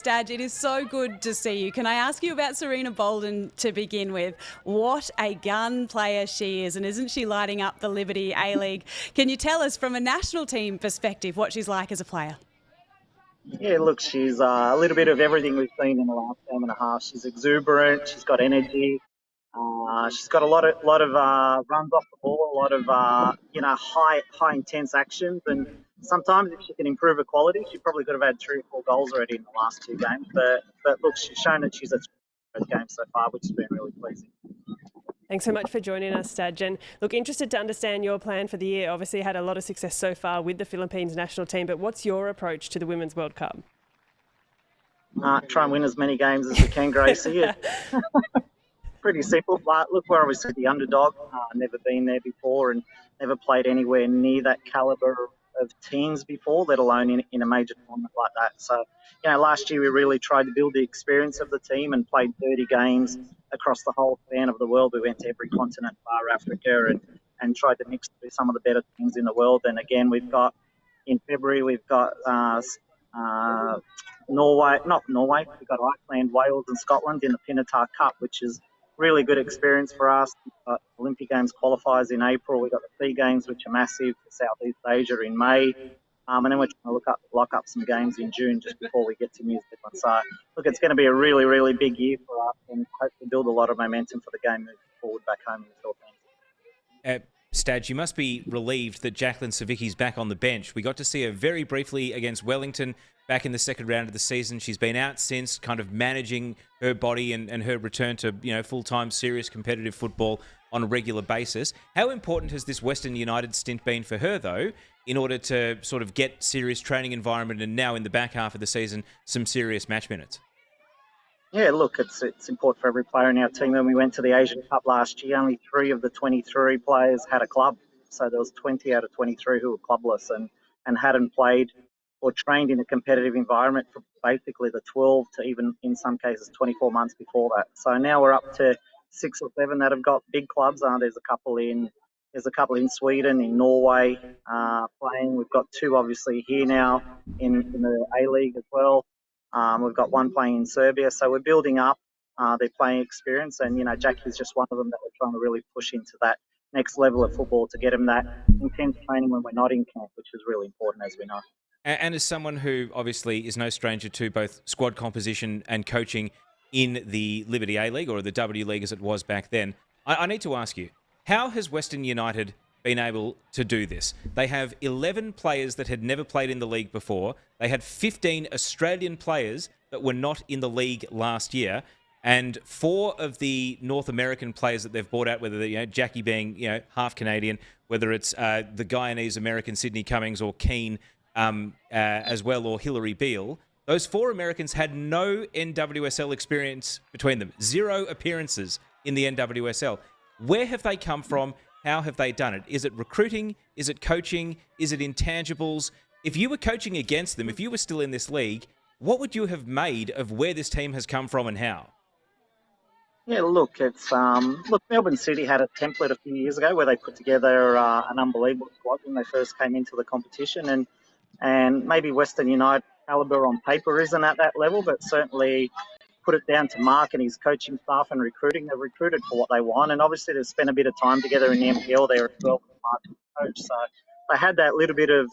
Stadge, it is so good to see you. Can I ask you about Serena Bolden to begin with? What a gun player she is, and isn't she lighting up the Liberty A-League? Can you tell us from a national team perspective what she's like as a player? Yeah, look, she's a little bit of everything we've seen in the last game and a half. She's exuberant. She's got energy. She's got a lot of runs off the ball, a lot of high intense actions, and sometimes if she can improve her quality, she probably could have had 3 or 4 goals already in the last 2 games. But look, she's shown that she's a both games so far, which has been really pleasing. Thanks so much for joining us, Stadge. And look, interested to understand your plan for the year. Obviously, had a lot of success so far with the Philippines national team, but what's your approach to the Women's World Cup? Try and win as many games as we can, Gracie. Pretty simple, but look, we're obviously the underdog. Never been there before and never played anywhere near that calibre of teams before, let alone in a major tournament like that. So, last year we really tried to build the experience of the team and played 30 games across the whole span of the world. We went to every continent, bar Africa, and tried to mix with some of the better teams in the world. And again, in February, we've got we've got Iceland, Wales and Scotland in the Pinatar Cup, which is really good experience for us. We've got Olympic Games qualifiers in April. We've got the SEA Games, which are massive for Southeast Asia in May. And then we're trying to lock up some games in June just before we get to New Zealand. So, look, it's going to be a really, really big year for us and hope to build a lot of momentum for the game moving forward back home in the Philippines. Stadge, you must be relieved that Jacqueline Savicki's back on the bench. We got to see her very briefly against Wellington back in the second round of the season. She's been out since, kind of managing her body and her return to full-time serious competitive football on a regular basis. How important has this Western United stint been for her, though, in order to sort of get serious training environment and now in the back half of the season, some serious match minutes? Yeah, look, it's important for every player in our team. When we went to the Asian Cup last year, only 3 of the 23 players had a club. So there was 20 out of 23 who were clubless and hadn't played or trained in a competitive environment for basically the 12 to even, in some cases, 24 months before that. So now we're up to 6 or 7 that have got big clubs. There's a couple in Sweden, in Norway playing. We've got 2 obviously here now in the A-League as well. We've got 1 playing in Serbia. So we're building up their playing experience. And, Jackie's just one of them that we're trying to really push into that next level of football to get them that intense training when we're not in camp, which is really important, as we know. And as someone who obviously is no stranger to both squad composition and coaching in the Liberty A-League, or the W League as it was back then, I need to ask you, how has Western United been able to do this? They have 11 players that had never played in the league before. They had 15 Australian players that were not in the league last year. And 4 of the North American players that they've brought out, whether Jackie being half Canadian, whether it's the Guyanese American Sydney Cummings or Keane as well, or Hillary Beale, those 4 Americans had no NWSL experience between them. 0 appearances in the NWSL. Where have they come from? How have they done it? Is it recruiting? Is it coaching? Is it intangibles? If you were coaching against them, if you were still in this league, what would you have made of where this team has come from and how? Yeah, look, Melbourne City had a template a few years ago where they put together an unbelievable squad when they first came into the competition, and maybe Western United calibre on paper isn't at that level, but certainly put it down to Mark and his coaching staff and recruiting. They've recruited for what they want, and obviously they've spent a bit of time together in the NPL there as well with Mark and the coach. So they had that little bit of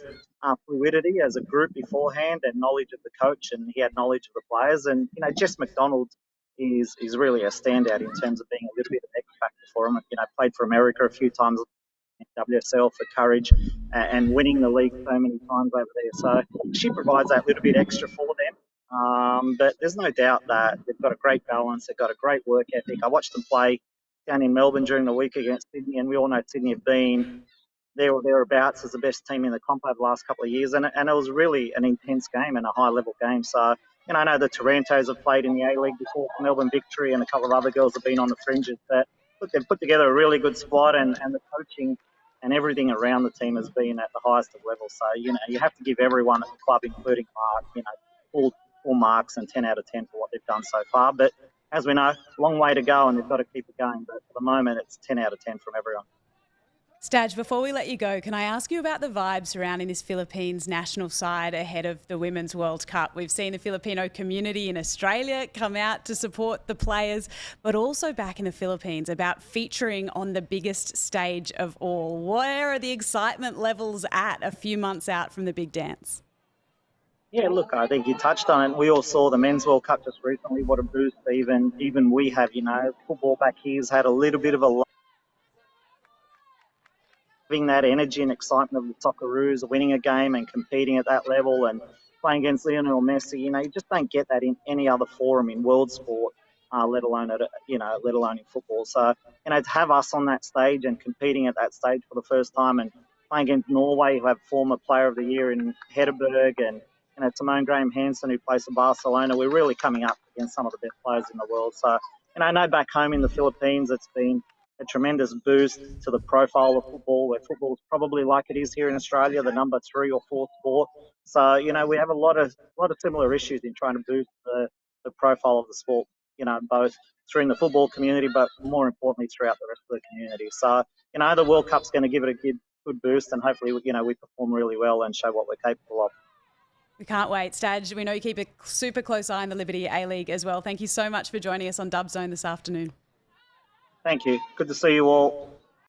fluidity as a group beforehand and knowledge of the coach, and he had knowledge of the players. And, Jess McDonald is really a standout in terms of being a little bit of an X factor for him. Played for America a few times in WSL for Courage and winning the league so many times over there. So she provides that little bit extra for them. But there's no doubt that they've got a great balance. They've got a great work ethic. I watched them play down in Melbourne during the week against Sydney, and we all know Sydney have been there or thereabouts as the best team in the comp over the last couple of years. And it was really an intense game and a high-level game. So, I know the Tarantos have played in the A-League before, Melbourne Victory, and a couple of other girls have been on the fringes. But look, they've put together a really good squad, and the coaching and everything around the team has been at the highest of levels. So, you have to give everyone at the club, including Mark, full marks and 10 out of 10 for what they've done so far. But as we know, long way to go, and they've got to keep it going. But for the moment, it's 10 out of 10 from everyone. Staj, before we let you go, can I ask you about the vibes surrounding this Philippines national side ahead of the Women's World Cup? We've seen the Filipino community in Australia come out to support the players, but also back in the Philippines about featuring on the biggest stage of all. Where are the excitement levels at a few months out from the big dance? Yeah, look, I think you touched on it. We all saw the Men's World Cup just recently. What a boost even we have. Football back here's had a little bit of a having that energy and excitement of the Socceroos winning a game and competing at that level and playing against Lionel Messi. You just don't get that in any other forum in world sport, let alone let alone in football. So, to have us on that stage and competing at that stage for the first time and playing against Norway, who have former Player of the Year in Hedberg, and Simone Graham Hansen, who plays for Barcelona, we're really coming up against some of the best players in the world. So, I know back home in the Philippines, it's been a tremendous boost to the profile of football, where football is probably like it is here in Australia, the number 3 or 4 sport. So, we have a lot of similar issues in trying to boost the profile of the sport, both through in the football community, but more importantly throughout the rest of the community. So, the World Cup's going to give it a good boost, and hopefully, we perform really well and show what we're capable of. We can't wait. Staj, we know you keep a super close eye on the Liberty A-League as well. Thank you so much for joining us on Dub Zone this afternoon. Thank you. Good to see you all.